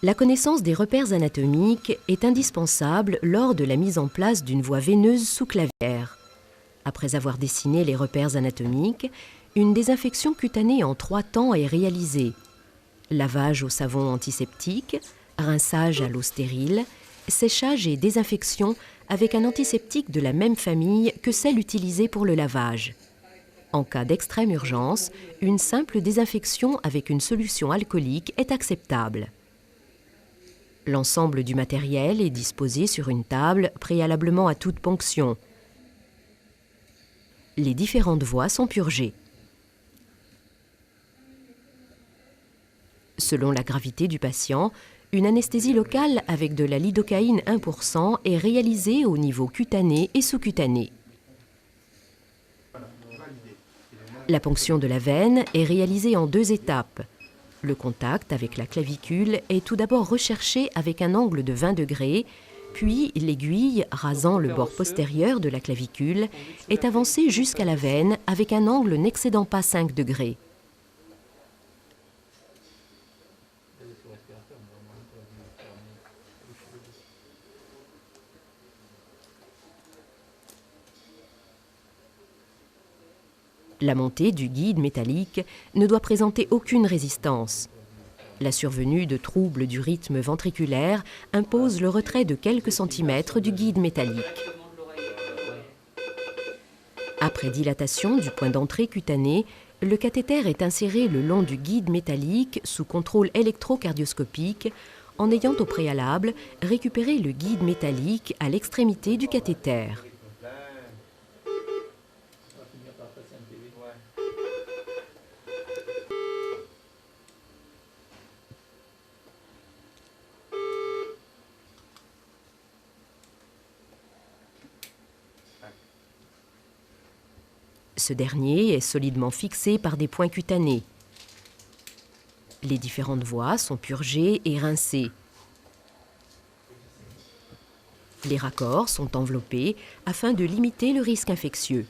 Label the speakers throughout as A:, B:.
A: La connaissance des repères anatomiques est indispensable lors de la mise en place d'une voie veineuse sous-clavière. Après avoir dessiné les repères anatomiques, une désinfection cutanée en 3 temps est réalisée. Lavage au savon antiseptique, rinçage à l'eau stérile, séchage et désinfection avec un antiseptique de la même famille que celle utilisée pour le lavage. En cas d'extrême urgence, une simple désinfection avec une solution alcoolique est acceptable. L'ensemble du matériel est disposé sur une table préalablement à toute ponction. Les différentes voies sont purgées. Selon la gravité du patient, une anesthésie locale avec de la lidocaïne 1% est réalisée au niveau cutané et sous-cutané. La ponction de la veine est réalisée en 2 étapes. Le contact avec la clavicule est tout d'abord recherché avec un angle de 20 degrés, puis l'aiguille, rasant le bord postérieur de la clavicule, est avancée jusqu'à la veine avec un angle n'excédant pas 5 degrés. La montée du guide métallique ne doit présenter aucune résistance. La survenue de troubles du rythme ventriculaire impose le retrait de quelques centimètres du guide métallique. Après dilatation du point d'entrée cutané, le cathéter est inséré le long du guide métallique sous contrôle électrocardioscopique en ayant au préalable récupéré le guide métallique à l'extrémité du cathéter. Ce dernier est solidement fixé par des points cutanés. Les différentes voies sont purgées et rincées. Les raccords sont enveloppés afin de limiter le risque infectieux.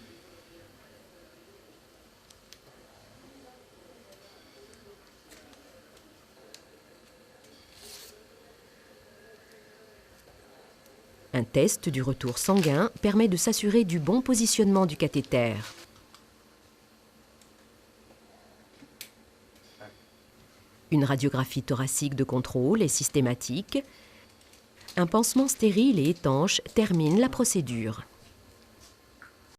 A: Un test du retour sanguin permet de s'assurer du bon positionnement du cathéter. Une radiographie thoracique de contrôle est systématique. Un pansement stérile et étanche termine la procédure.